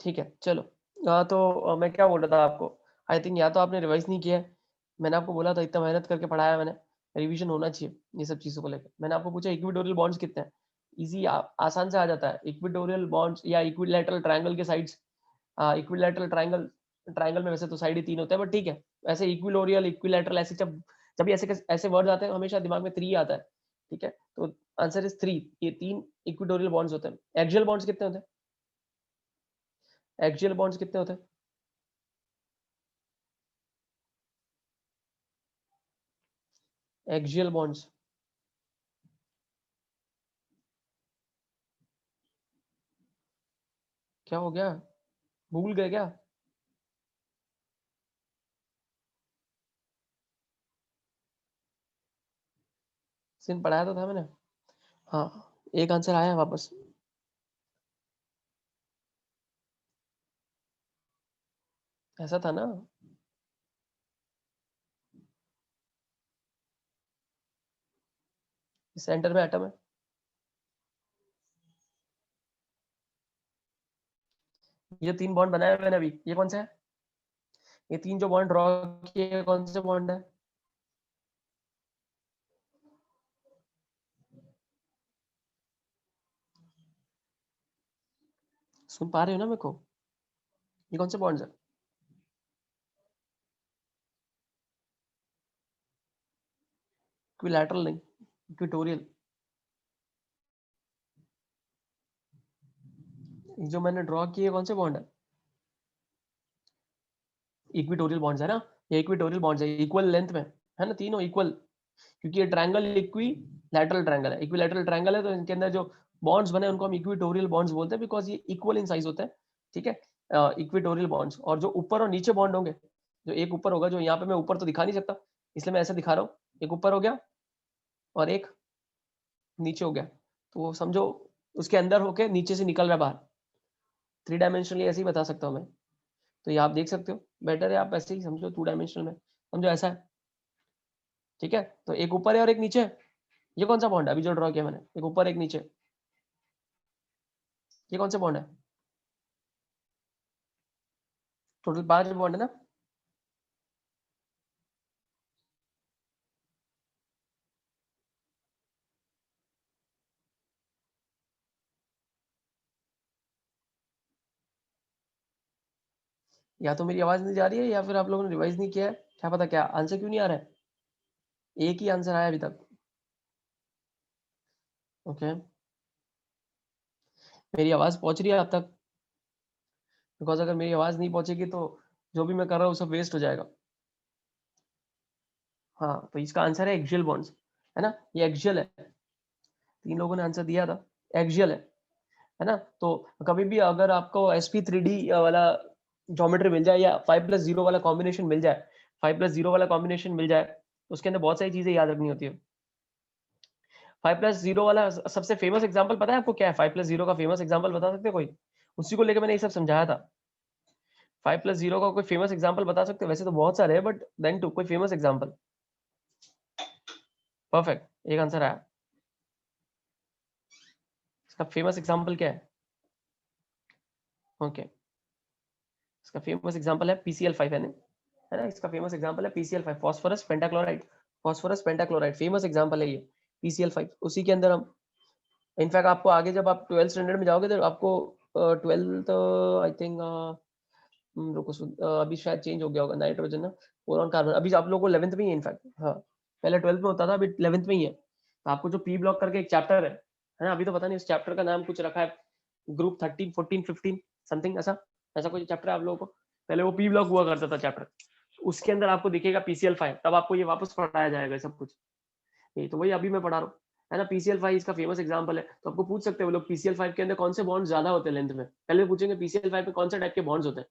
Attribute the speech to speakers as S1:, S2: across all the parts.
S1: ठीक है चलो। तो मैं क्या बोल रहा था आपको, आई थिंक या तो आपने रिवाइज नहीं किया है। मैंने आपको बोला था इतना मेहनत करके पढ़ाया मैंने, रिवीजन होना चाहिए ये सब चीज़ों को लेकर। मैंने आपको पूछा इक्विटोरियल बॉन्ड्स कितने हैं, इजी आसान से आ जाता है। इक्विटोरियल बॉन्ड्स या इक्विलैटरल ट्रायंगल के साइड्स, इक्विलैटरल ट्रायंगल, ट्रायंगल में वैसे तो साइड ही 3 होते हैं, बट ठीक है। ऐसे इक्विलोरियल इक्विलैटरल ऐसे जब जब भी ऐसे ऐसे वर्ड आते हैं हमेशा दिमाग में 3 आता है, ठीक है। तो आंसर इज 3, ये 3 इक्विटोरियल बॉन्ड्स होते हैं। एक्सियल बॉन्ड्स कितने होते हैं? एक्सियल बॉन्ड्स कितने होते हैं? एक्सियल बॉन्ड्स क्या हो गया, भूल गए क्या? सिन पढ़ाया तो था मैंने। हाँ, एक आंसर आया वापस। ऐसा था ना। सेंटर में एटम है। ये 3 बॉन्ड बनाए मैंने अभी, ये कौन सा है? ये 3 जो बॉन्ड ड्रॉ किए कौन से बॉन्ड है? सुन पा रहे हो ना मेरे को? ये कौन से बॉन्ड्स है? इक्विलैटरल नहीं, इक्विटोरियल। जो मैंने ड्रॉ किए कौन से बॉन्ड है? इक्विटोरियल बॉन्ड्स है ना। ये इक्विटोरियल बॉन्ड्स है, इक्वल लेंथ में है ना, तीनों इक्वल। क्योंकि ये ट्रायंगल इक्वी लैटरल ट्रायंगल है, इक्विलैटरल ट्रायंगल है, तो इनके अंदर जो बॉन्ड्स बने उनको हम इक्विटोरियल बॉन्ड्स बोलते हैं, बिकॉज ये इक्वल इन साइज होते हैं, ठीक है। इक्विटोरियल बॉन्ड्स, और जो ऊपर और नीचे बॉन्ड होंगे, जो एक ऊपर होगा, जो यहाँ पे मैं ऊपर तो दिखा नहीं सकता इसलिए मैं ऐसे दिखा रहा हूँ, एक ऊपर हो गया और एक नीचे हो गया, तो वो समझो उसके अंदर होके नीचे से निकल रहा है बाहर। 3 डायमेंशनली ऐसे ही बता सकता हूँ मैं। तो ये आप देख सकते हो, बेटर है आप ऐसे ही समझो, 2 डायमेंशनल में समझो ऐसा है, ठीक है। तो एक ऊपर है और एक नीचे है। ये कौन सा बॉन्ड है अभी जो ड्रॉ किया मैंने, एक ऊपर एक नीचे, ये कौन सा बॉन्ड है? टोटल 5 बॉन्ड है ना। या तो मेरी आवाज नहीं जा रही है या फिर आप लोगों ने रिवाइज नहीं किया है, क्या पता क्या आंसर क्यों नहीं आ रहा है। एक ही आंसर आया अभी तक। ओके, मेरी आवाज पहुंच रही है आप तक? बिकॉज अगर मेरी आवाज नहीं पहुंचेगी तो जो भी मैं कर रहा हूँ सब वेस्ट हो जाएगा। हाँ, तो इसका आंसर है एक्सियल बॉन्ड्स, है ना। ये एक्सियल है, 3 लोगों ने आंसर दिया था, एक्सियल है ना। तो कभी भी अगर आपको sp3d वाला ज्योमेट्री मिल जाए या 5+0 वाला कॉम्बिनेशन मिल जाए, 5+0 वाला कॉम्बिनेशन मिल जाए, तो उसके अंदर बहुत सारी चीजें याद रखनी होती है। 5+0 वाला सबसे फेमस एग्जांपल पता है आपको क्या है? 5+0 का फेमस एग्जांपल बता सकते हैं कोई? उसी को लेकर मैंने ये सब समझाया था। 5+0 का कोई फेमस एग्जांपल बता सकते हैं? वैसे तो बहुत सारे हैं, बट देन टू कोई फेमस एग्जांपल। परफेक्ट, एक आंसर आया। इसका फेमस एग्जांपल क्या है? ओके, इसका फेमस एग्जांपल है PCl5, है ना। इसका फेमस एग्जांपल है PCl5, phosphorus pentachloride. Phosphorus pentachloride famous example है ये, PCl5। उसी के अंदर हम, इनफैक्ट आपको आगे जब आप 12th स्टैंडर्ड में जाओगे तो आपको 12th आई थिंक, रुको अभी शायद चेंज हो गया होगा, नाइट्रोजन ना, बोरॉन कार्बन, अभी आप लोगों को 11th में ही है इनफैक्ट। हाँ, पहले 12th में होता था, अभी 11th में ही है। तो आपको जो पी ब्लॉक करके एक चैप्टर है ना, अभी तो पता नहीं उस चैप्टर का नाम कुछ रखा है, ग्रुप 13 14 15 समथिंग, ऐसा ऐसा कोई चैप्टर है आप लोगों को। पहले वो पी ब्लॉक हुआ करता था चैप्टर, उसके अंदर आपको दिखेगा PCl5, तब आपको ये वापस पढ़ाया जाएगा सब कुछ। ये तो वही अभी मैं पढ़ा रहा हूँ, है ना। PCl5 इसका फेमस एग्जांपल है। तो आपको पूछ सकते हो लोग PCl5 के अंदर कौन से बॉन्ड ज्यादा होते हैं लेंथ में, पहले पूछेंगे PCl5 में कौन से टाइप के बॉन्ड्स होते हैं।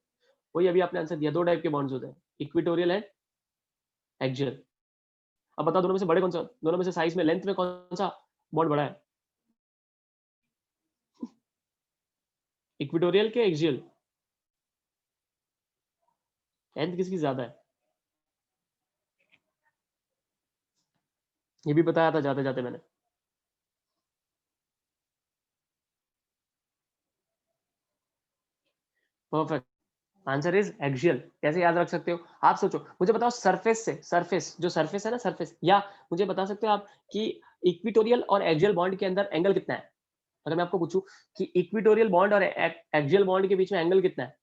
S1: वही अभी आपने आंसर दिया, 2 टाइप के बॉन्ड्स होते हैं, इक्विटोरियल एंड एक्सियल। अब बताओ दोनों में से बड़े कौन सा, दोनों में से साइज में लेंथ में कौन सा बॉन्ड बड़ा है? इक्विटोरियल के एक्सियल? लेंथ किसकी ज्यादा है? ये भी बताया था जाते जाते मैंने। Perfect, answer is axial. कैसे याद रख सकते हो आप? सोचो, मुझे बताओ सरफेस से, सरफेस जो सरफेस है ना, सरफेस, या मुझे बता सकते हो आप कि इक्विटोरियल और एक्सियल बॉन्ड के अंदर एंगल कितना है? अगर मैं आपको पूछूं कि इक्विटोरियल बॉन्ड और एक्सियल बॉन्ड के बीच में एंगल कितना है?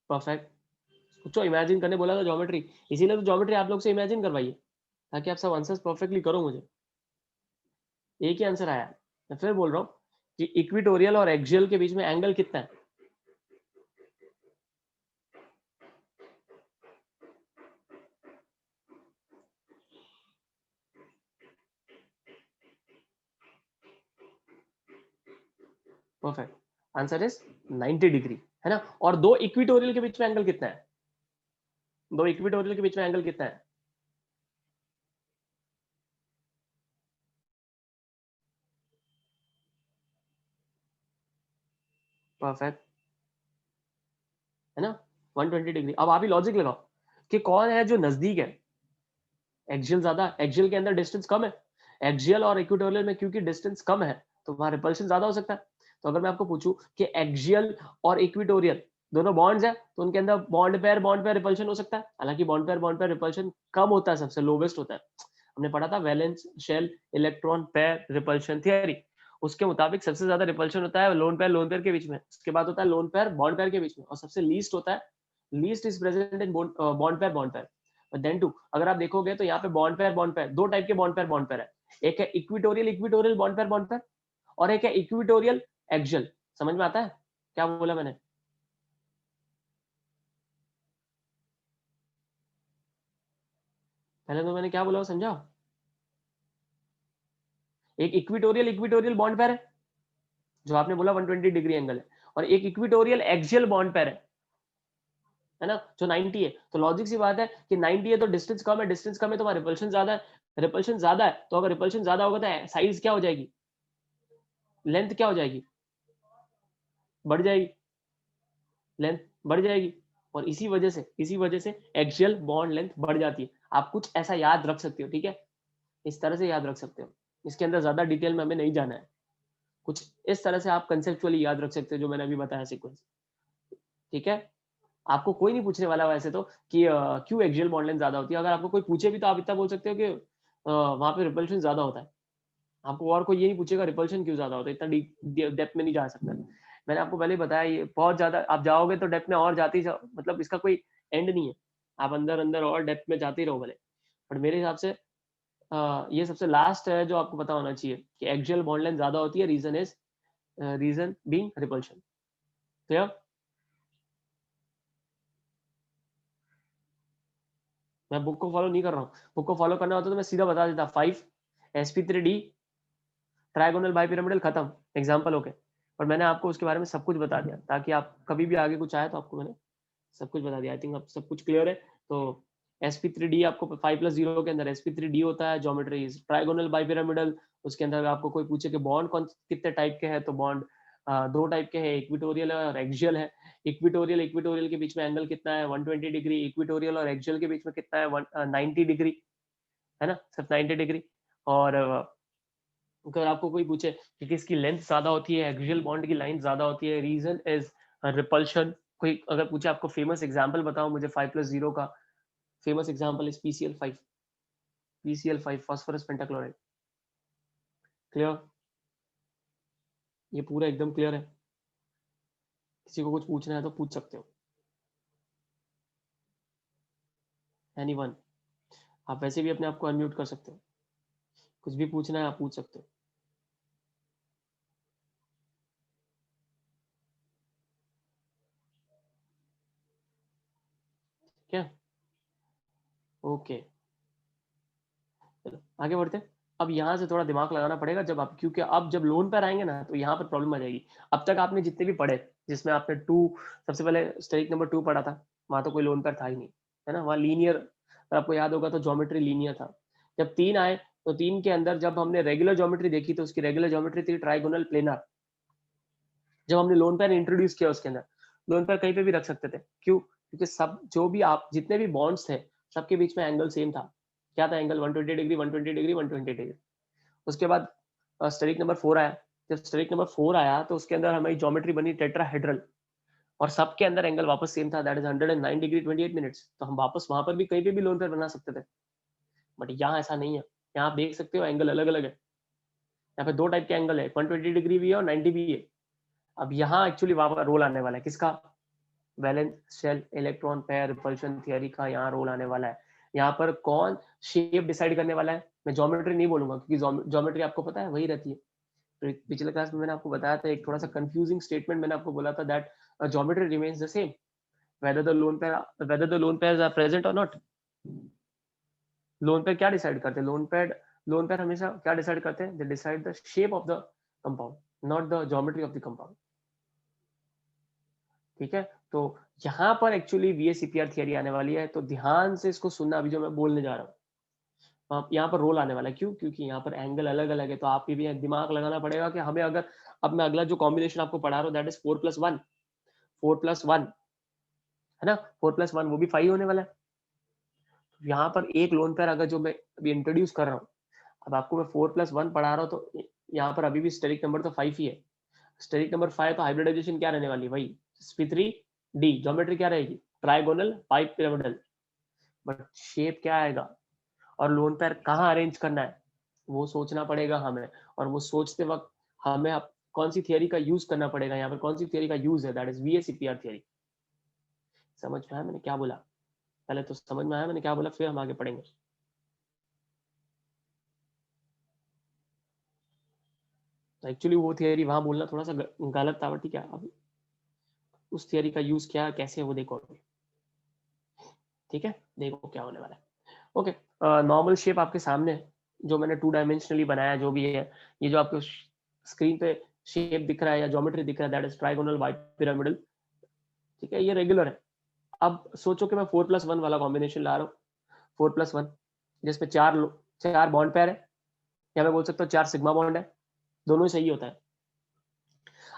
S1: परफेक्ट। सोचो, इमेजिन करने बोला था ज्योमेट्री, इसीलिए तो ज्योमेट्री आप लोग से इमेजिन करवाइए, ताकि आप सब आंसर्स परफेक्टली करो। मुझे एक ही आंसर आया। मैं फिर बोल रहा हूँ कि इक्विटोरियल और एक्सियल के बीच में एंगल कितना है? परफेक्ट, आंसर इज 90 डिग्री, है ना? और दो इक्विटोरियल के बीच में एंगल कितना है? दो इक्विटोरियल के बीच में एंगल कितना है? परफेक्ट, है ना? 120 डिग्री। अब आप ही लॉजिक लगाओ कि कौन है जो नजदीक है। एक्सियल ज्यादा, एक्सियल के अंदर डिस्टेंस कम है। एक्सियल और इक्वेटोरियल में क्योंकि डिस्टेंस कम है, तो वहां रिपल्शन ज्यादा हो सकता है। तो अगर मैं आपको पूछूं कि एक्सियल और इक्वेटोरियल दोनों बॉन्ड्स है, तो उनके अंदर बॉन्ड पेयर रिपल्शन हो सकता है। हालांकि बॉन्ड पेयर रिपल्शन कम होता है, सबसे लोवेस्ट होता है। हमने पढ़ा था valence shell electron pair repulsion theory, उसके मुताबिक सबसे ज्यादा रिपल्शन होता है लोन पेयर के बीच में, उसके बाद होता है लोन पेयर बॉन्ड पेयर के बीच में, और सबसे लीस्ट होता है, least is present in bond pair. Then two, अगर आप देखोगे तो यहाँ पे बॉन्ड पेयर दो टाइप के बॉन्ड पेयर है। एक है इक्विटोरियल इक्विटोरियल बॉन्ड पेयर, और एक है इक्विटोरियल एक्सियल। समझ में आता है क्या बोला मैंने? पहले तो मैंने क्या बोला वो समझा? एक इक्विटोरियल इक्विटोरियल बॉन्ड पेयर है, जो आपने बोला 120 डिग्री एंगल है, और एक इक्विटोरियल एक्सियल बॉन्ड पेयर है ना, जो 90 है। तो लॉजिक सी बात है कि 90 है तो डिस्टेंस कम है, डिस्टेंस कम है तो वहां रिपल्शन ज्यादा है, रिपल्शन ज्यादा है तो अगर रिपल्शन ज्यादा होगा तो साइज क्या हो जाएगी, लेंथ क्या हो जाएगी, बढ़ जाएगी, लेंथ बढ़ जाएगी। और इसी वजह से एक्सियल बॉन्ड लेंथ बढ़ जाती है। आप कुछ ऐसा याद रख सकते हो, ठीक है? इस तरह से याद रख सकते हो, इसके अंदर ज्यादा डिटेल में हमें नहीं जाना है। कुछ इस तरह से आप कंसेप्चुअली याद रख सकते हो, जो मैंने अभी बताया सीक्वेंस, ठीक है? आपको कोई नहीं पूछने वाला वैसे तो कि क्यों एक्सियल बॉन्ड लेंथ ज्यादा होती है। अगर आपको कोई पूछे भी तो आप इतना बोल सकते हो कि वहां पे रिपल्शन ज्यादा होता है। आपको और कोई ये नहीं पूछेगा रिपल्शन क्यों ज्यादा होता है, इतना डेप्थ में नहीं जा सकता। मैंने आपको पहले ही बताया, ये बहुत ज्यादा आप जाओगे तो डेप्थ में और जाते ही जाओ, मतलब इसका कोई एंड नहीं है। आप अंदर अंदर और डेप्थ में जाते ही रहो भले। बट मेरे हिसाब से ये सबसे लास्ट है जो आपको पता होना चाहिए कि एक्सियल बॉन्ड लेंथ ज्यादा होती है, रीजन बीइंग रिपल्शन। क्लियर? मैं बुक को फॉलो नहीं कर रहा हूँ। बुक को फॉलो करना होता तो मैं सीधा बता देता, 5 sp3d ट्राइगोनल बाइपिरामिडल खत्म, एग्जाम्पल ओके। पर मैंने आपको उसके बारे में सब कुछ बता दिया, ताकि आप कभी भी आगे कुछ आए तो आपको मैंने सब कुछ बता दिया। आई थिंक अब सब कुछ क्लियर है। तो sp3d आपको 5+0 के अंदर sp3d होता है, ज्योमेट्री ट्राइगोनल बाइपिरामिडल। उसके अंदर आपको कोई पूछे कि बॉन्ड कौन कितने टाइप के हैं, तो बॉन्ड दो टाइप के हैं, इक्विटोरियल और एक्सियल है। इक्विटोरियल के बीच में एंगल कितना है, 120 डिग्री। इक्विटोरियल और एक्सियल के बीच में कितना है, 90 डिग्री, है ना, सिर्फ 90 डिग्री। और अगर आपको कोई पूछे कि किसकी लेंथ ज्यादा होती है, एक्सियल बॉन्ड की लाइन ज्यादा होती है, रीजन इज रिपल्शन। कोई अगर पूछे आपको फेमस एग्जांपल बताओ मुझे 5+0 का, famous example is PCl5, PCl5 phosphorus pentachloride. Clear? ये पूरा एकदम क्लियर है? किसी को कुछ पूछना है तो पूछ सकते हो, एनीवन। आप वैसे भी अपने आप को अनम्यूट कर सकते हो, कुछ भी पूछना है आप पूछ सकते हो। क्या? ओके, चलो आगे बढ़ते हैं। अब यहाँ से थोड़ा दिमाग लगाना पड़ेगा जब आप, क्योंकि अब जब लोन पर आएंगे ना तो यहाँ पर प्रॉब्लम आ जाएगी। अब तक आपने जितने भी पढ़े, जिसमें आपने टू, सबसे पहले स्टेरिक नंबर 2 पढ़ा था, वहां तो कोई लोन पर था ही नहीं, है ना? वहाँ लीनियर, अगर आपको याद होगा तो ज्योमेट्री लीनियर था। जब 3 आए तो 3 के अंदर जब हमने रेगुलर ज्योमेट्री देखी तो उसकी रेगुलर ज्योमेट्री थी ट्राइगोनल प्लेनर। जब हमने लोन पेयर इंट्रोड्यूस किया उसके अंदर लोन पेयर कहीं पे भी रख सकते थे, क्यों? क्योंकि सब जो भी आप जितने भी बॉन्ड्स थे सबके बीच में एंगल सेम था। क्या था एंगल? 120 degree 120 degree 120 degree. उसके बाद स्टेरिक नंबर 4 आया, जब स्टेरिक नंबर 4 आया तो उसके अंदर हमारी ज्योमेट्री बनी टेट्राहेड्रल और सबके अंदर एंगल वापस सेम था, दैट इज 109 डिग्री 28 मिनट्स। तो हम वापस वहां पर भी कहीं पे भी लोन पेयर बना सकते थे, बट यहाँ ऐसा नहीं है। यहाँ आप देख सकते हो एंगल अलग अलग है, यहाँ पे दो टाइप के एंगल है, 120 डिग्री भी है और 90 भी है। अब यहाँ एक्चुअली वहां रोल आने वाला है किसका, valence shell electron pair repulsion theory का यहाँ रोल आने वाला है। यहाँ पर कौन शेप डिसाइड करने वाला है, मैं ज्योमेट्री नहीं बोलूंगा क्योंकि ज्योमेट्री आपको पता है वही रहती है। पिछले क्लास में मैंने आपको बताया था, एक थोड़ा सा कंफ्यूजिंग स्टेटमेंट मैंने आपको बोला था, that geometry remains the same whether the lone pairs are present or not। Lone pair क्या डिसाइड करते हैं, लोन पेयर हमेशा क्या डिसाइड करते हैं, they decide the shape of the compound, not the geometry of the compound. ठीक है, तो यहाँ पर एक्चुअली VSEPR थियरी आने वाली है, तो ध्यान से इसको सुनना अभी जो मैं बोलने जा रहा हूँ। यहाँ पर रोल आने वाला है, क्यों, क्योंकि यहाँ पर एंगल अलग अलग है, तो आपको भी दिमाग लगाना पड़ेगा कि हमें अगर, अब मैं अगला जो कॉम्बिनेशन आपको पढ़ा रहा हूँ दैट इज 4+1, 4+1 है ना, 4+1 वो भी 5 होने वाला है। यहाँ पर एक लोन पेयर अगर जो मैं अभी इंट्रोड्यूस कर रहा हूँ, अब आपको मैं 4+1 पढ़ा रहा हूँ, तो यहाँ पर अभी भी स्टेरिक नंबर तो 5 ही है। स्टेरिक नंबर 5 तो हाइब्रिडाइजेशन क्या रहने वाली है भाई, sp3d, ज्योमेट्री क्या रहेगी, trigonal pipe pyramidal, but shape क्या आएगा और लोन पेयर कहाँ अरेंज करना है वो सोचना पड़ेगा हमें। और वो सोचते वक्त हमें कौन सी थियरी का यूज करना पड़ेगा, यहाँ पर कौन सी थियरी का यूज है, दैट इज VSEPR थियरी। समझ में आया मैंने क्या बोला, पहले तो समझ में आया मैंने क्या बोला, फिर हम आगे पढ़ेंगे। तो एक्चुअली वो थियरी वहां बोलना थोड़ा सा गलत था, ठीक है, अब उस थियरी का यूज क्या कैसे वो देखो। ठीक है, देखो क्या होने वाला है। ओके, नॉर्मल शेप आपके सामने है, जो मैंने 2 डायमेंशनली बनाया जो भी है, ये जो आपको स्क्रीन पे शेप दिख रहा है या ज्योमेट्री दिख रहा है, that is trigonal bi pyramidal. ठीक है, ये रेगुलर है। अब सोचो कि मैं 4+1 वाला कॉम्बिनेशन ला रहा हूँ, 4+1 जिसमें चार बॉन्ड पेयर है, या मैं बोल सकता हूँ 4 सिग्मा बॉन्ड है, दोनों ही सही होता है।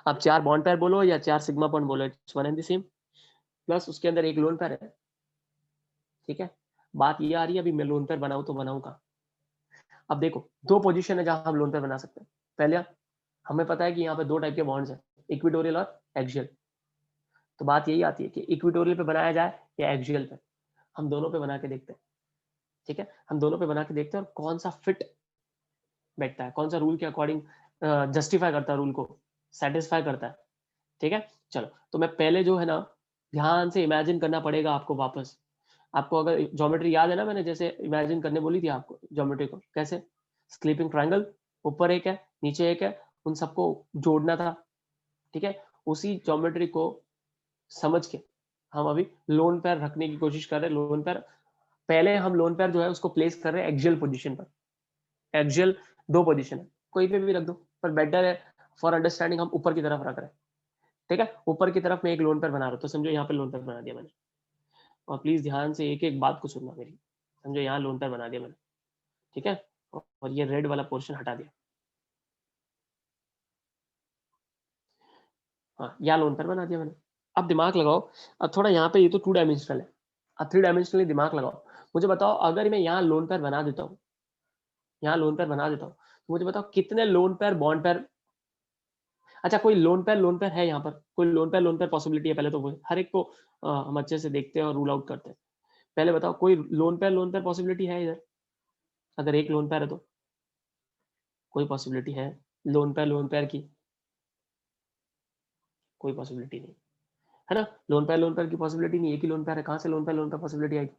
S1: अब 4 बॉन्ड पेयर बोलो या 4 सिग्मा बॉन्ड बोलो, it's one and the same, plus उसके अंदर एक लोन पेयर है। ठीक है, बात ये आ रही है अभी मैं लोन पेयर बनाऊं तो बनाऊं कहाँ। अब देखो दो पोजीशन है जहां हम लोन पेयर बना सकते हैं। पहले हमें पता है कि यहाँ पे दो टाइप के बॉन्ड्स हैं, इक्विटोरियल और एक्सियल। तो बात यही आती है कि इक्विटोरियल पे बनाया जाए या एक्सियल पे, हम दोनों पे बना के देखते हैं। ठीक है, हम दोनों पे बना के देखते हैं और कौन सा फिट बैठता है, कौन सा रूल के अकॉर्डिंग जस्टिफाई करता है, रूल को सेटिस्फाई करता है। ठीक है, चलो तो मैं पहले जो है ना, ध्यान से इमेजिन करना पड़ेगा आपको वापस। आपको अगर ज्योमेट्री याद है ना, मैंने जैसे इमेजिन करने बोली थी आपको ज्योमेट्री को, कैसे, स्लीपिंग ट्रायंगल, ऊपर एक है नीचे एक है, उन सबको जोड़ना था। ठीक है, उसी ज्योमेट्री को समझ के हम अभी लोन पेयर रखने की कोशिश कर रहे हैं। लोन पेयर पहले हम लोन पेयर जो है उसको प्लेस कर रहे हैं एक्सियल पोजीशन पर। एक्सियल दो पोजीशन है, कोई पे भी रख दो, पर बेटर है फॉर अंडरस्टैंडिंग हम ऊपर की तरफ रख रहे हैं। ठीक है, ऊपर की तरफ मैं एक लोन पेयर बना रहा हूँ, तो समझो यहाँ पे लोन पेयर बना दिया मैंने। और प्लीज ध्यान से एक एक बात को सुनना मेरी, समझो यहाँ लोन पेयर बना दिया मैंने। ठीक है, और ये रेड वाला पोर्शन हटा दिया, हाँ यहाँ लोन पेयर बना दिया मैंने। अब दिमाग लगाओ, अब थोड़ा यहाँ पे ये तो 2 डायमेंशनल है, अब 3 डायमेंशनली दिमाग लगाओ। मुझे बताओ अगर मैं यहाँ लोन पेयर बना देता हूँ, यहाँ लोन पेयर बना देता हूँ, तो मुझे बताओ कितने लोन पेयर बॉन्ड पेयर, अच्छा कोई लोन पेयर है यहाँ पर, कोई लोन पेयर पॉसिबिलिटी है, पहले तो वो हर एक को हम अच्छे से देखते हैं और रूल आउट करते हैं। पहले बताओ कोई लोन पेयर पॉसिबिलिटी है इधर, अगर एक लोन पेयर है तो कोई पॉसिबिलिटी है लोन पेयर की, कोई पॉसिबिलिटी नहीं है ना, लोन पेयर की पॉसिबिलिटी नहीं, एक ही लोन पेयर है, कहाँ से लोन पेयर पॉसिबिलिटी आएगी,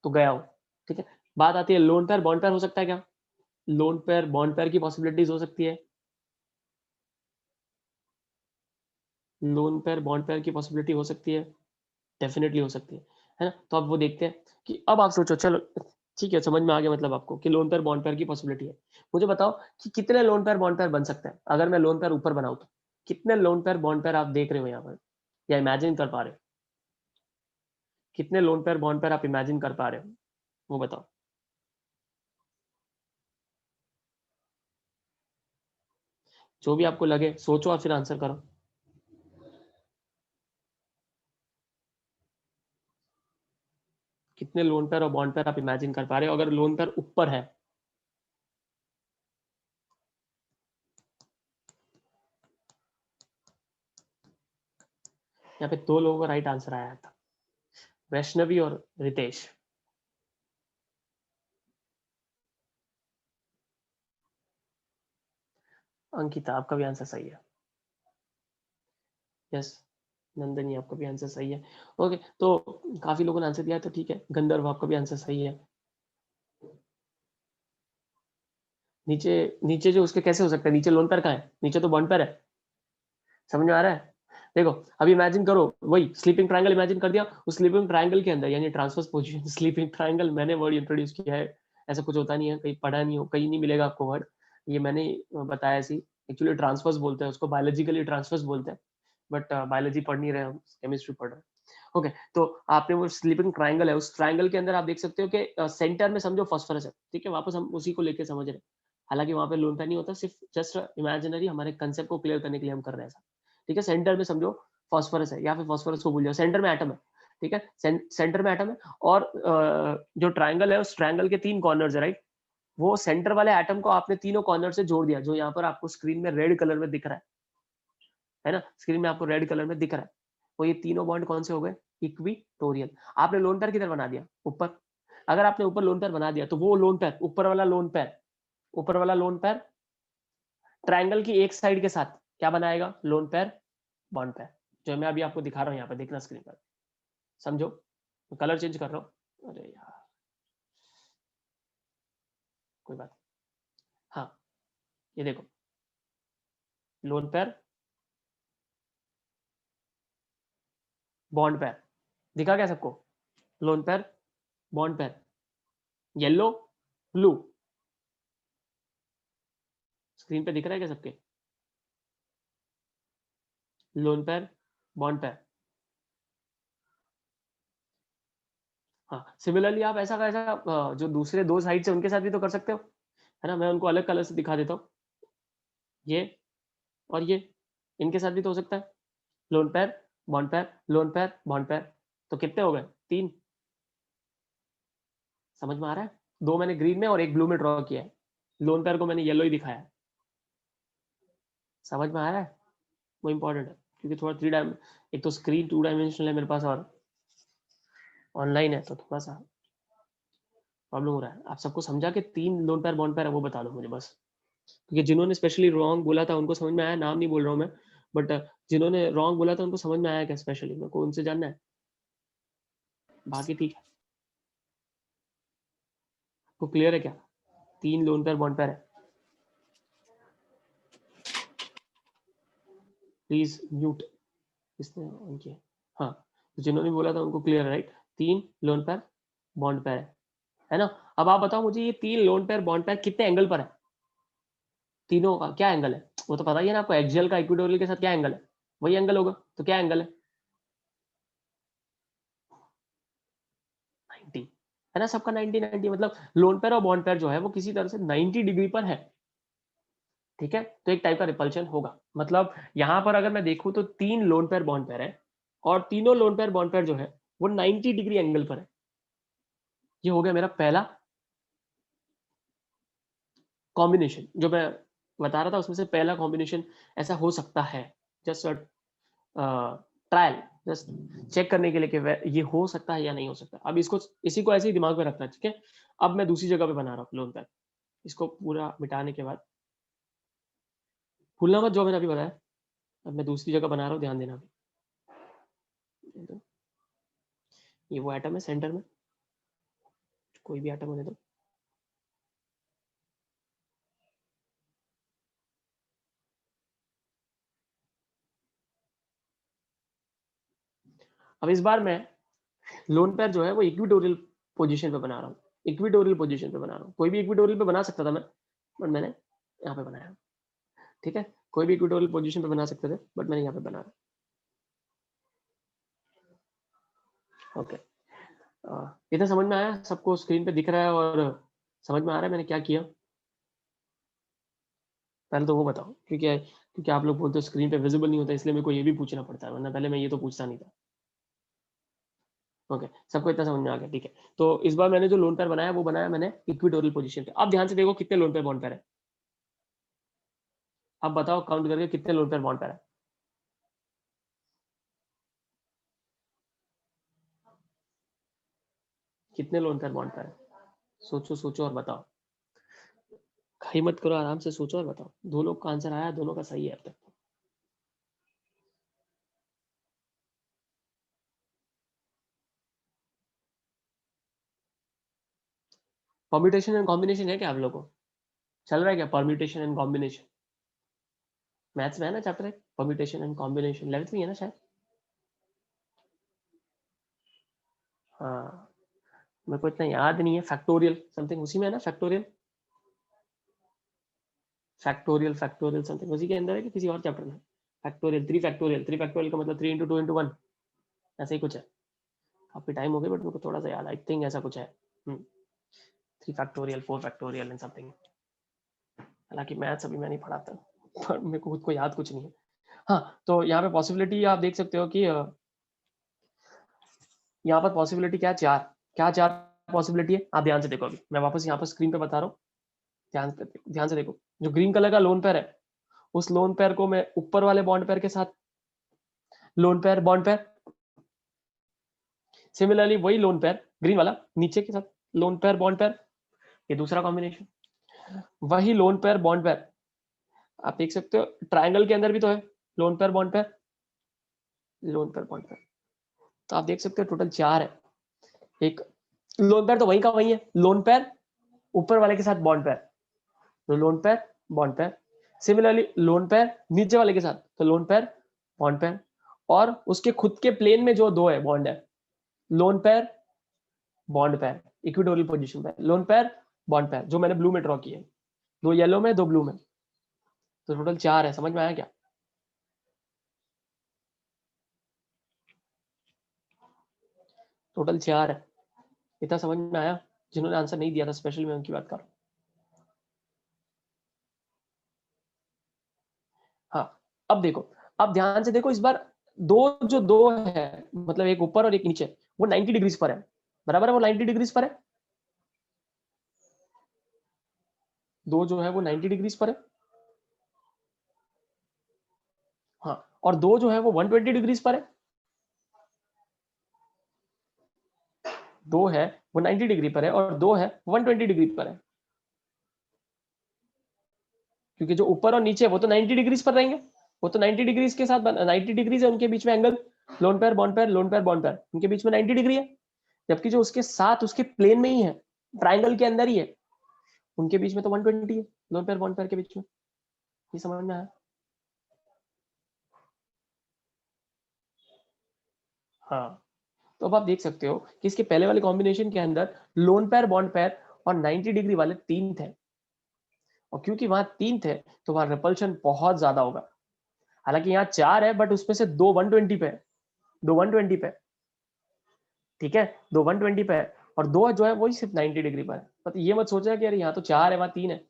S1: तो गया हो। ठीक है, बात आती है लोन पेयर बॉन्ड पेयर हो सकता है क्या, लोन पेयर बॉन्ड पेयर की पॉसिबिलिटीज हो सकती है, लोन पेयर बॉन्ड पेयर की पॉसिबिलिटी हो सकती है, डेफिनेटली हो सकती है ना। तो अब वो देखते हैं कि अब आप सोचो, चलो ठीक है समझ में आ गया, मतलब आपको कि लोन पेयर बॉन्ड पेयर की पॉसिबिलिटी है। मुझे बताओ कि कितने लोन पेयर बॉन्ड पेयर बन सकते हैं अगर मैं लोन पेयर ऊपर बनाऊं तो, कितने लोन पेयर बॉन्ड पेयर आप देख रहे हो यहाँ पर या इमेजिन कर पा रहे हो, कितने लोन पेयर बॉन्ड पेयर आप इमेजिन कर पा रहे हो, वो बताओ। जो भी आपको लगे सोचो और फिर आंसर करो। कितने लोन पेयर और बॉन्ड पेयर आप इमेजिन कर पा रहे हो अगर लोन पेयर ऊपर है। यहाँ पे 2 लोगों का राइट आंसर आया था, वैष्णवी और रितेश। अंकिता आपका भी आंसर सही है। यस नंदनी आपका भी आंसर सही है। ओके तो काफी लोगों ने आंसर दिया है, तो ठीक है। गंधर्व आपका भी आंसर सही है। नीचे नीचे जो उसके कैसे हो सकता है, नीचे लोन पैर कहाँ है, नीचे तो बॉन्ड पैर है। समझ में आ रहा है? देखो अभी इमेजिन करो, वही स्लीपिंग ट्रायंगल इमेजिन कर दिया, उस स्लीपिंग ट्रायंगल के अंदर यानी ट्रांसवर्स पोजीशन स्लीपिंग ट्रायंगल, मैंने वर्ड इंट्रोड्यूस किया है, ऐसा कुछ होता नहीं है, कहीं पढ़ा नहीं हो, कहीं नहीं मिलेगा आपको वर्ड, ये मैंने बताया सी। एक्चुअली ट्रांसवर्स बोलते हैं उसको, बायोलॉजिकली ट्रांसवर्स बोलते हैं, बट बायोलॉजी पढ़ नहीं रहे हम, केमिस्ट्री पढ़ रहे हैं। ओके तो आपने वो स्लीपिंग ट्रायंगल है, उस ट्रायंगल के अंदर आप देख सकते हो कि सेंटर में समझो फास्फोरस है, ठीक है, वापस हम उसी को लेके समझ रहे हैं, हालांकि वहां पे लोन पैर नहीं होता, सिर्फ जस्ट इमेजिनरी हमारे कंसेप्ट को क्लियर करने के लिए हम कर रहे हैं ऐसा, ठीक है। सेंटर में समझो फास्फोरस है, या फिर फास्फोरस को भूल जाओ, सेंटर में एटम है, ठीक है, सेंटर में एटम है, और जो ट्रायंगल है उस ट्रायंगल के 3 कॉर्नर्स है, राइट, वो सेंटर वाले एटम को आपने तीनों कॉर्नर से जोड़ दिया, जो यहाँ पर आपको स्क्रीन में रेड कलर में दिख रहा है ना, स्क्रीन में आपको रेड कलर में दिख रहा है, वो ये तीनों बॉन्ड कौन से हो गए, इक्विटोरियल। आपने लोन पैर किधर बना दिया, ऊपर, अगर आपने ऊपर लोन पैर बना दिया तो वो लोन पैर, ऊपर वाला लोन पैर, ऊपर वाला लोन पैर ट्रायंगल की एक साइड के साथ क्या बनाएगा, लोन पैर बॉन्ड पैर, जो मैं अभी आपको दिखा रहा हूँ यहाँ पे, देखना स्क्रीन पर, समझो, कलर चेंज कर रहा हूँ, अरे यार कोई बात, हाँ ये देखो, लोन पैर बॉन्ड पैर, दिखा क्या सबको, लोन पैर बॉन्ड पैर, येलो ब्लू, स्क्रीन पे दिख रहा है क्या सबके, लोन पैर बॉन्ड पैर। हाँ सिमिलरली आप ऐसा कैसा जो दूसरे 2 साइड से उनके साथ भी तो कर सकते हो, है ना, मैं उनको अलग कलर से दिखा देता हूँ, ये और ये, इनके साथ भी तो हो सकता है, लोन पैर बॉन्ड पैर, लोन पैर बॉन्ड पैर, तो कितने हो गए, 3। समझ में आ रहा है, 2 मैंने ग्रीन में और 1 ब्लू में ड्रॉ किया है, लोन पैर को मैंने येलो ही दिखाया है, समझ में आ रहा है, वो इंपॉर्टेंट है, क्योंकि थोड़ा 3 डायमेंशन, एक तो स्क्रीन 2 डायमेंशनल है मेरे पास और ऑनलाइन है, तो थोड़ा सा प्रॉब्लम हो रहा है। आप सबको समझा कि 3 लोन पैर बॉन्ड पैर है वो बता दो मुझे बस, क्योंकि जिन्होंने स्पेशली रॉन्ग बोला था उनको समझ में आया, नाम नहीं बोल रहा हूँ मैं, बट जिन्होंने रॉन्ग बोला था उनको समझ में आया क्या स्पेशली, मेरे को उनसे जानना है, बाकी ठीक है, आपको क्लियर है क्या, 3 लोन पैर बॉन्ड पैर है, प्लीज म्यूट, किसने ऑन किया, हाँ, तो जिन्होंने बोला था उनको क्लियर है, राइट, 3 लोन पैर बॉन्ड पैर है ना। अब आप बताओ मुझे, ये 3 लोन पैर बॉन्ड पैर कितने एंगल पर है, तीनों का क्या एंगल है, वो तो पता ही है ना आपको, एक्सियल का इक्विटोरियल के साथ क्या एंगल है, वही एंगल होगा, तो क्या एंगल है, 90, है ना, सबका 90 90, मतलब लोन पैर और बॉन्ड पैर जो है वो किसी तरह से 90 डिग्री पर है, ठीक है, तो एक टाइप का रिपल्शन होगा, मतलब यहां पर अगर मैं देखूं तो 3 लोन पैर बॉन्ड पैर है, और तीनों लोन पैर बॉन्ड पैर जो है वो 90 डिग्री एंगल पर है, ये हो गया मेरा पहला कॉम्बिनेशन, जो मैं बता रहा था उसमें से पहला कॉम्बिनेशन ऐसा हो सकता है, जस्ट ट्रायल, जस्ट चेक करने के लिए कि ये हो सकता है या नहीं हो सकता। अब इसको, इसी को ऐसे ही दिमाग में रखना है, ठीक है। अब मैं दूसरी जगह पे बना रहा हूँ लोन पैर, इसको पूरा मिटाने के बाद, भूलना मत जो मैंने अभी बताया, अब मैं दूसरी जगह बना रहा हूँ, ध्यान देना अभी, ये वो एटम है सेंटर में, कोई भी एटम होने दो, अब इस बार मैं लोन पैर जो है वो इक्विटोरियल पोजीशन पे बना रहा हूँ, इक्विटोरियल पोजीशन पे बना रहा हूँ, कोई भी इक्विटोरियल पे बना सकता था मैं, बट मैंने यहाँ पे बनाया, ठीक है, कोई भी इक्विटोरियल पोजीशन पे बना सकते थे, बट मैंने यहाँ पे बना रहा, ओके। इतना समझ में आया सबको, स्क्रीन पे दिख रहा है और समझ में आ रहा है मैंने क्या किया, पहले तो वो बताओ, क्योंकि आप लोग बोलते हो स्क्रीन पे विजिबल नहीं होता, इसलिए मेरे को ये भी पूछना पड़ता है, वरना पहले मैं ये तो पूछता नहीं था। ओके सबको इतना समझ में आ गया, ठीक है। तो इस बार मैंने जो लोन पेयर बनाया वो बनाया मैंने इक्विटोरियल पोजीशन पे। अब ध्यान से देखो कितने लोन पेयर बॉन्ड पेयर है, अब बताओ काउंट करके कितने लोन पेयर बॉन्ड पेयर है, कितने लोन पेयर बॉन्ड पेयर है? सोचो सोचो और बताओ, खाई मत करो, आराम से सोचो और बताओ। दो लोग का आंसर आया, दोनों का सही है अब तक। परम्यूटेशन एंड कॉम्बिनेशन है क्या आप लोगों को? चल रहा है क्या परम्यूटेशन एंड कॉम्बिनेशन? मैथ्स में है ना चैप्टर है परम्यूटेशन एंड कॉम्बिनेशन, 11th में है ना शायद। हाँ, मेरे को इतना याद नहीं है। फैक्टोरियल समथिंग उसी में है ना, फैक्टोरियल फैक्टोरियल फैक्टोरियल समथिंग उसी के अंदर है कि किसी और चैप्टर में? फैक्टोरियल, थ्री फैक्टोरियल का मतलब 3 इंटू 2 इंटू 1, ऐसा ही कुछ है। काफी टाइम हो गया बट मेरे को थोड़ा सा याद, आई थिंक ऐसा कुछ है। 3 फैक्टोरियल 4 फैक्टोरियल एंड समथिंग। हालांकि मैथ्स अभी मैं नहीं पढ़ाता, पर मेरे को खुद को याद कुछ नहीं है। हाँ, तो यहाँ पे पॉसिबिलिटी आप देख सकते हो कि यहाँ पर पॉसिबिलिटी क्या है, चार। क्या चार पॉसिबिलिटी है आप ध्यान से देखो। अभी मैं वापस यहाँ पर स्क्रीन पे बता रहा हूँ, ध्यान से देखो। जो ग्रीन कलर का लोन पेयर है, उस लोन पेयर को मैं ऊपर वाले बॉन्ड पेयर के साथ lone pair bond pair, similarly वही लोन पेयर ग्रीन वाला नीचे के साथ लोन पेयर बॉन्ड पेयर, ये दूसरा कॉम्बिनेशन। वही लोन पेयर बॉन्ड पेयर आप देख सकते हो ट्राइंगल के अंदर भी तो है, lone pair bond pair, lone pair bond pair. तो आप देख सकते हो टोटल चार है। एक लोन पेयर तो वही का वही है, लोन पेयर ऊपर वाले के साथ बॉन्ड पेयर, तो lone pair bond pair. Similarly lone pair नीचे वाले के साथ, तो लोन पेयर बॉन्ड पेयर। और उसके खुद के प्लेन में जो दो है बॉन्ड है, lone pair bond pair, equatorial position पे लोन पेयर बॉन्ड पेयर, जो मैंने ब्लू में ड्रॉ किए, दो येलो में दो ब्लू में। तो टोटल चार है, समझ में आया क्या? टोटल चार है, इतना समझ में आया? जिन्होंने आंसर नहीं दिया था स्पेशली मैं उनकी बात कर रहा हूँ। हाँ, अब देखो, अब ध्यान से देखो, इस बार जो दो है, मतलब एक ऊपर और एक नीचे, वो 90 डिग्रीज पर है, बराबर है, वो 90 डिग्रीज पर है। दो जो है वो 90 डिग्रीज पर है। हाँ, और दो जो है वो 120 डिग्रीज पर है। दो है वो 90 डिग्री पर है और दो है 120 डिग्री पर है, क्योंकि जो ऊपर और नीचे वो तो 90 डिग्रीज पर रहेंगे। वो तो 90 डिग्रीज के साथ 90 डिग्रीज है उनके बीच में angle, lone pair bond pair, lone pair bond pair, उनके बीच में 90 डिग्री है। जबकि जो उसके साथ उसके प्लेन में ही है, ट्राइंगल के अंदर ही है, उनके बीच में तो 120 है, लोन पेयर बॉन्ड पेयर के बीच में। ये समझ में आया? हाँ, तो अब आप देख सकते हो कि इसके पहले वाले कॉम्बिनेशन के अंदर लोन पेयर बॉन्ड पेयर और 90 डिग्री वाले तीन थे, और क्योंकि वहां तीन थे तो वहां रिपल्शन बहुत ज्यादा होगा। हालांकि यहाँ चार है बट उसमें से दो 120 पे है, दो 120 पे, ठीक है, दो 120 पे है, और दो जो है वही सिर्फ 90 डिग्री पर है। मतलब ये मत सोचना कि यार यहाँ तो चार है वहां तीन है,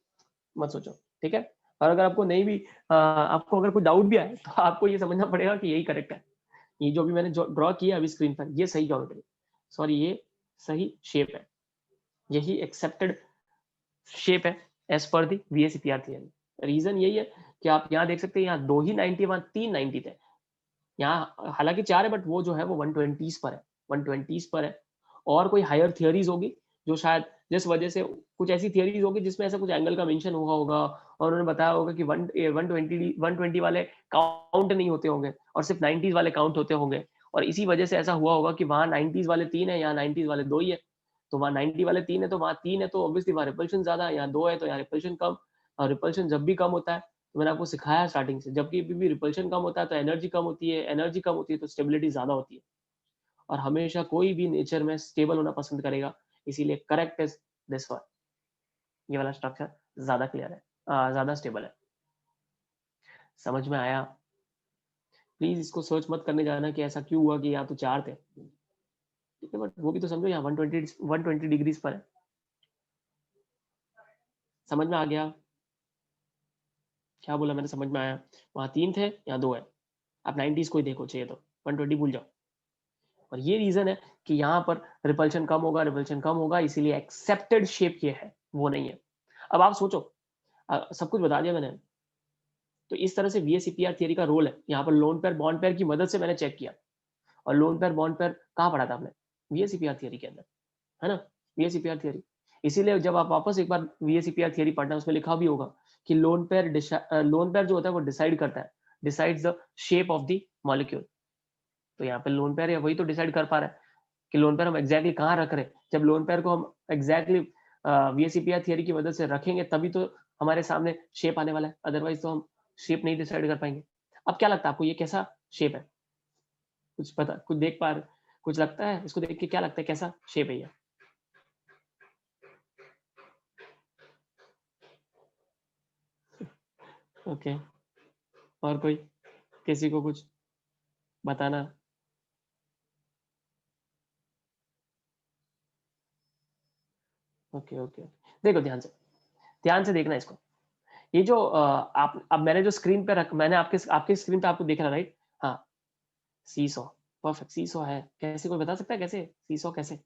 S1: मत सोचो, ठीक है। और अगर आपको नहीं भी आपको अगर कोई डाउट भी आए तो आपको ये समझना पड़ेगा कि यही करेक्ट है। ये जो भी मैंने ड्रॉ किया अभी स्क्रीन पर, ये सही ज्योमेट्री, सॉरी ये सही शेप है, यही एक्सेप्टेड शेप है एज पर दी VSEPR थियरी। रीजन यही है कि आप यहाँ देख सकते हैं, यहाँ दो ही 90, वहां तीन 90 थे। यहाँ हालांकि चार है बट वो जो है वो 120 पर है, 120 पर है। और कोई हायर थियरीज होगी जो शायद जिस वजह से, कुछ ऐसी थियरीज होगी जिसमें ऐसा कुछ एंगल का मेंशन हुआ होगा, और उन्होंने बताया होगा कि 120 वाले काउंट नहीं होते होंगे और सिर्फ 90 वाले काउंट होते होंगे, और इसी वजह से ऐसा हुआ होगा कि वहां 90 वाले तीन है, यहाँ 90 वाले दो ही है। तो वहां 90 वाले तीन है तो वहां तीन है, तो ऑब्वियसली वहां रिपल्शन ज्यादा है, यहाँ दो है तो यहाँ रिपल्शन कम। और रिपल्शन जब भी कम होता है, तो मैंने आपको सिखाया स्टार्टिंग से, जबकि भी रिपल्शन कम होता है तो एनर्जी कम होती है, एनर्जी कम होती है तो स्टेबिलिटी ज्यादा होती है। और हमेशा कोई भी नेचर में स्टेबल होना पसंद करेगा, इसीलिए करेक्ट इज दिस वन, ये वाला स्ट्रक्चर ज्यादा क्लियर है, ज्यादा स्टेबल है। समझ में आया? प्लीज इसको सर्च मत करने जाना कि ऐसा क्यों हुआ कि यहाँ तो चार थे, ठीक है, बट वो भी तो समझो यहाँ 120 डिग्रीज पर है। समझ में आ गया? क्या बोला मैंने, समझ में आया? वहां तीन थे, यहाँ दो है। आप 90s को ही देखो चाहिए तो 120 भूल जाओ। और ये रीजन है कि यहाँ पर रिपल्शन कम होगा, रिपल्शन कम होगा, इसीलिए एक्सेप्टेड शेप ये है, वो नहीं है। अब आप सोचो, सब कुछ बता दिया मैंने। तो इस तरह से VSEPR थियरी का रोल है। यहाँ पर लोन पेयर बॉन्ड पेयर की मदद से मैंने चेक किया, और लोन पेयर बॉन्ड पेयर कहाँ पढ़ा था आपने? VSEPR थियरी के अंदर। है ना, VSEPR थियरी। इसीलिए जब आप वापस एक बार VSEPR थियरी पढ़ना, उसमें लिखा भी होगा कि लोन पेयर जो होता है वो डिसाइड करता है, decides the shape of the molecule. तो यहाँ पे लोन पेयर है वही तो डिसाइड कर पा रहा है कि लोन पेयर हम एग्जैक्टली कहाँ रख रहे हैं। जब लोन पेयर को हम एग्जैक्टली VSEPR थियरी की मदद से रखेंगे तभी तो हमारे सामने शेप आने वाला है, अदरवाइज तो हम शेप नहीं डिसाइड कर पाएंगे। अब क्या लगता है आपको, ये कैसा शेप है? कुछ पता, कुछ देख पा रहे, कुछ लगता है इसको देख के क्या लगता है कैसा शेप है ये? ओके, और कोई, किसी को कुछ बताना? ओके ओके, देखो ध्यान से देखना इसको। ये जो आप, अब मैंने जो स्क्रीन पे रख, मैंने आपके आपके स्क्रीन पे आपको देख रहा, राइट? हाँ, सीसॉ, परफेक्ट, सीसॉ है। कैसे, कोई बता सकता है कैसे सीसॉ कैसे?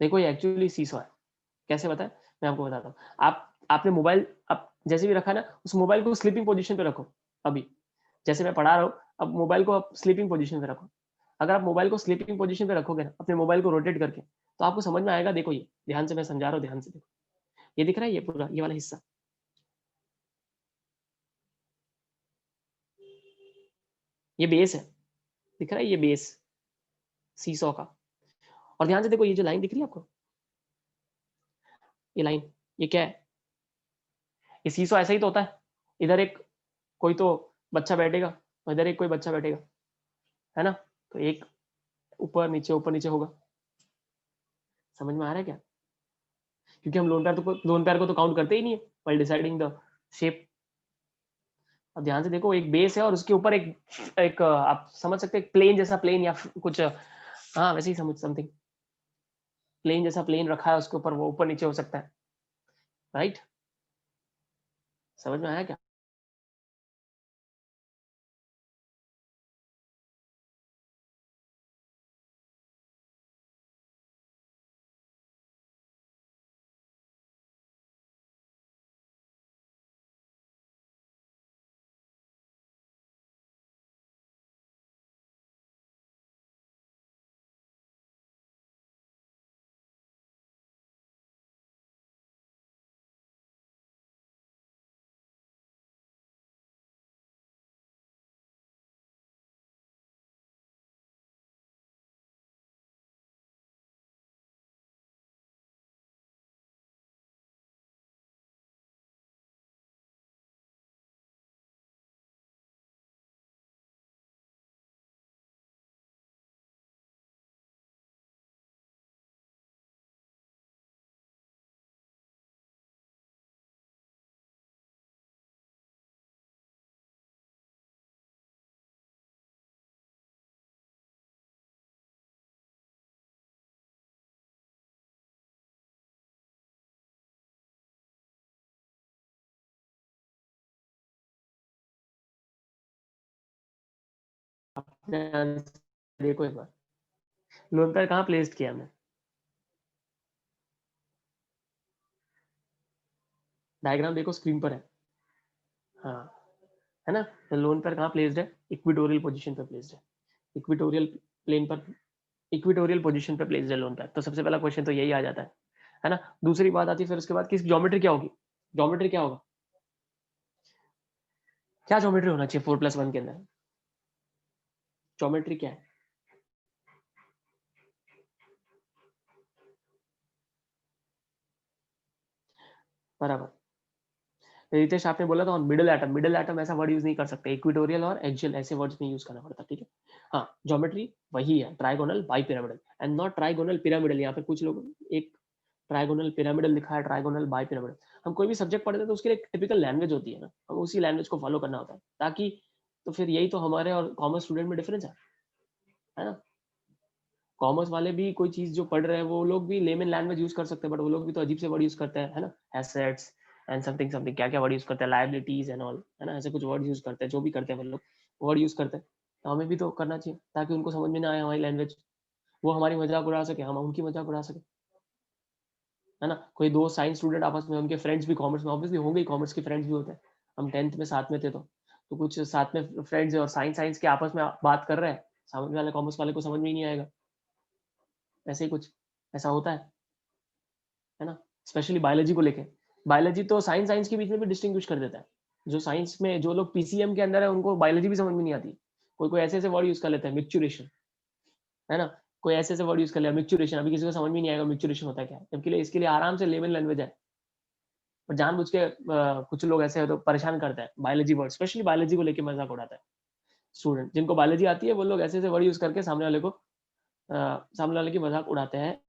S1: देखो ये एक्चुअली सीसॉ है, कैसे बताएं? मैं आपको बताता हूँ। आपने मोबाइल, आप जैसे भी रखा ना, उस मोबाइल को स्लीपिंग पोजीशन पे रखो। अभी जैसे मैं पढ़ा रहा हूँ, अब मोबाइल को आप स्लीपिंग पोजीशन पे रखो। अगर आप मोबाइल को स्लीपिंग पोजीशन पे रखोगे ना, अपने मोबाइल को रोटेट करके, तो आपको समझ में आएगा। देखो ये ध्यान से मैं समझा रहा हूँ, ध्यान से देखो। ये दिख रहा है, ये पूरा ये वाला हिस्सा, ये बेस है, दिख रहा है ये बेस सीसॉ का। और ध्यान से देखो, ये जो लाइन दिख रही है आपको, ये लाइन, ये क्या है? ये सीसॉ ऐसा ही तो होता है। इधर एक कोई तो बच्चा बैठेगा, और इधर एक कोई बच्चा बैठेगा, है ना? तो एक ऊपर नीचे होगा। समझ में आ रहा है क्या? क्योंकि हम लोन पेयर को तो काउंट करते ही नहीं है while डिसाइडिंग द शेप। अब ध्यान से देखो, एक बेस है और उसके ऊपर एक एक आप समझ सकते हैं प्लेन जैसा, प्लेन या कुछ, हाँ वैसे ही समझ, समथिंग प्लेन जैसा प्लेन रखा है उसके ऊपर, वो ऊपर नीचे हो सकता है, राइट? समझ में आया क्या? ध्यान से देखो एक बार, लोन पेयर कहाँ प्लेस्ड किया हमने? डायग्राम देखो स्क्रीन पर है, हाँ, है ना? तो लोन पेयर कहाँ प्लेस्ड है? इक्विटोरियल पोजीशन पे प्लेस्ड है, इक्विटोरियल प्लेन पर, इक्विटोरियल पोजीशन पे प्लेस्ड है लोन पेयर। तो सबसे पहला क्वेश्चन तो यही आ जाता है ना? दूसरी बात आती है फिर उसके बाद कि ज्योमेट्री क्या होगी? ज्योमेट्री क्या होगा? क्या ज्योमेट्री होना चाहिए 4+1 के अंदर? ज्योमेट्री क्या है? बराबर, रितेश आपने बोला था मिडिल एटम, मिडिल एटम ऐसा वर्ड यूज नहीं कर सकते, इक्विटोरियल और एक्सियल ऐसे वर्ड्स नहीं यूज करना पड़ता, ठीक है? हाँ, ज्योमेट्री वही है, trigonal bi pyramidal and not trigonal pyramidal. यहाँ पे कुछ लोग एक ट्राइगोनल पिरामिडल लिखा है, ट्राइगोनल बाई पिरामिडल। हम कोई भी सब्जेक्ट पढ़ते हैं तो उसके लिए एक टिपिकल लैंग्वेज होती है ना, हम उसी लैंग्वेज को फॉलो करना होता है, ताकि, तो फिर यही तो हमारे और कॉमर्स स्टूडेंट में डिफरेंस है ना? कॉमर्स वाले भी कोई चीज जो पढ़ रहे हैं वो लोग भी लेमन लैंग्वेज यूज कर सकते हैं, बट वो लोग भी तो अजीब से वर्ड यूज करते हैं, है ना? एसेट्स एंड समथिंग समथिंग, क्या क्या वर्ड यूज करते हैं, लायबिलिटीज एंड ऑल, है ना? ऐसे कुछ वर्ड यूज करते हैं, जो भी करते हैं वो लोग वर्ड यूज करते हैं। तो हमें भी तो करना चाहिए ताकि उनको समझ में ना आए हमारी लैंग्वेज, वो हमारी मजाक उड़ा सके, हम उनकी मजाक उड़ा सके, है ना? कोई दो साइंस स्टूडेंट आपस में, उनके फ्रेंड्स भी कॉमर्स में ऑब्वियसली होंगे, कॉमर्स के फ्रेंड्स भी होते हैं। हम 10th में साथ में थे तो कुछ साथ में फ्रेंड्स है और साइंस साइंस के आपस में बात कर रहे हैं, सामने वाले कॉमर्स वाले को समझ में ही नहीं आएगा। ऐसे ही कुछ ऐसा होता है ना। स्पेशली बायोलॉजी को लेके, बायोलॉजी तो साइंस के बीच में भी डिस्टिंग्विश कर देता है। जो साइंस में जो लोग पीसीएम के अंदर है उनको बायोलॉजी भी समझ में नहीं आती। कोई कोई ऐसे ऐसे वर्ड यूज कर लेता है, मिक्चुरेशन, है ना, कोई ऐसे ऐसे वर्ड यूज कर लिया मिक्चुरेशन, अभी किसी को समझ में नहीं आएगा मिक्चुरेशन होता है क्या, जबकि इसके लिए आराम से लेमन लैंग्वेज है। और जानबूझ के कुछ लोग ऐसे तो परेशान करते हैं बायोलॉजी वर्ड, स्पेशली बायोलॉजी को लेके मजाक उड़ाता है स्टूडेंट। जिनको बायोलॉजी आती है वो लोग ऐसे ऐसे वर्ड यूज करके सामने वाले की मजाक उड़ाते हैं।